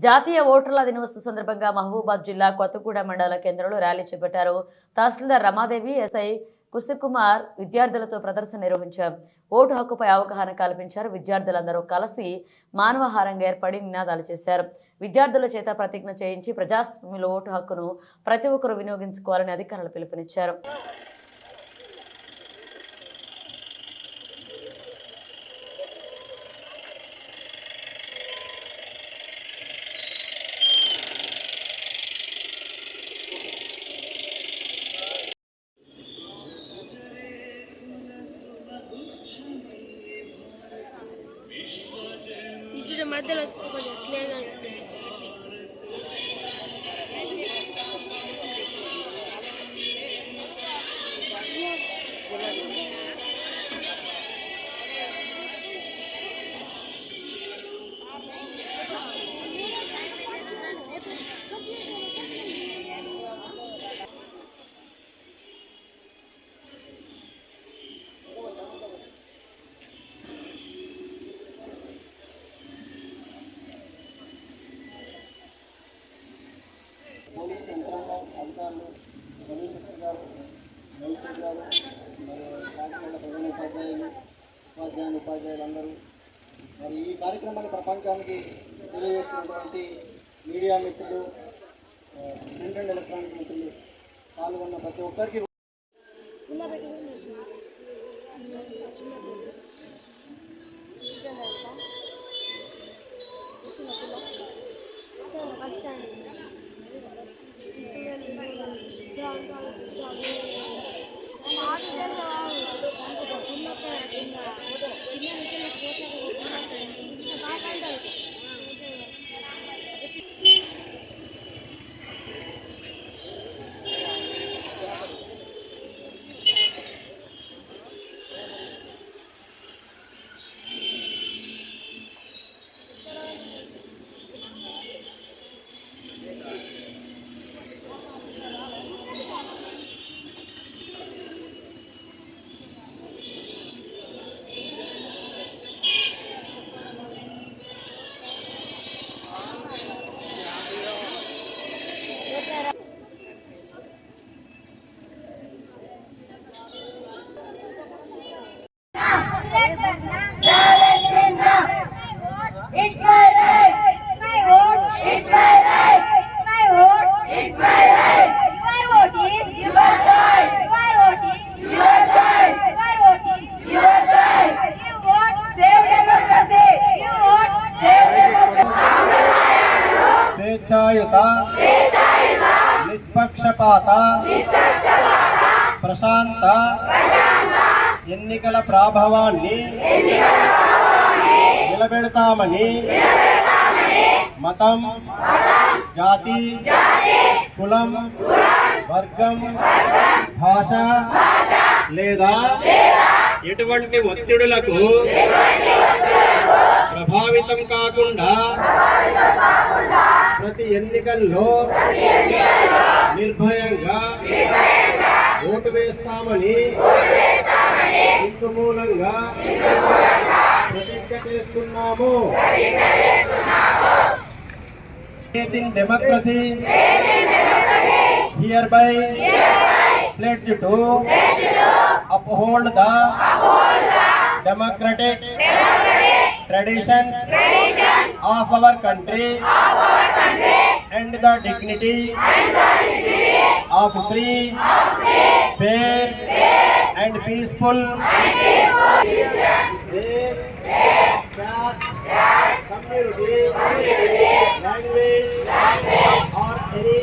జాతీయ ఓటర్ల దినోత్సవం సందర్భంగా మహబూబాద్ జిల్లా కొత్తగూడ మండల కేంద్రంలో ర్యాలీ చేపట్టారు. తహసీల్దార్ రమాదేవి, ఎస్ఐ కుశకుమార్ విద్యార్థులతో ప్రదర్శన నిర్వహించారు. ఓటు హక్కుపై అవగాహన కల్పించారు. విద్యార్థులందరూ కలిసి మానవహారంగా ఏర్పడి నినాదాలు చేశారు. విద్యార్థుల చేత ప్రతిజ్ఞ చేయించి ప్రజాస్వామ్యంలో ఓటు హక్కును ప్రతి ఒక్కరూ వినియోగించుకోవాలని అధికారులు పిలుపునిచ్చారు. మధ్యలో కొంచెం క్లియర్గా ఉంటుంది. పోలీస్ యంత్రాంగం, అధికారులు, కమిషనర్ గారు, మేజిస్ట్రేట్ గారు, పాఠశాల ప్రధాన ఉపాధ్యాయులు, ఉపాధ్యాయులందరూ మరి ఈ కార్యక్రమాన్ని ప్రపంచానికి తెలియజేస్తున్నటువంటి మీడియా మిత్రులు, ప్రింట్ అండ్ ఎలక్ట్రానిక్ మిత్రులు పాల్గొన్న ప్రతి ఒక్కరికి స్వేచ్ఛాయుత, నిష్పక్షపాత, ప్రశాంత ఎన్నికల ప్రాభవాన్ని నిలబెడతామని మతం, జాతి, కులం, వర్గం, భాష లేదా ఎటువంటి ఒత్తిడులకు ప్రభావితం కాకుండా ప్రతి ఎన్నికల్లో నిర్భయంగా ఓటు వేస్తామని ఇందు మూలంగా ప్రతిజ్ఞ చేస్తున్నాము. Faith in democracy, hereby pledge to uphold the democratic traditions of our country and the dignity of free, fair and peaceful race, caste, community, language or any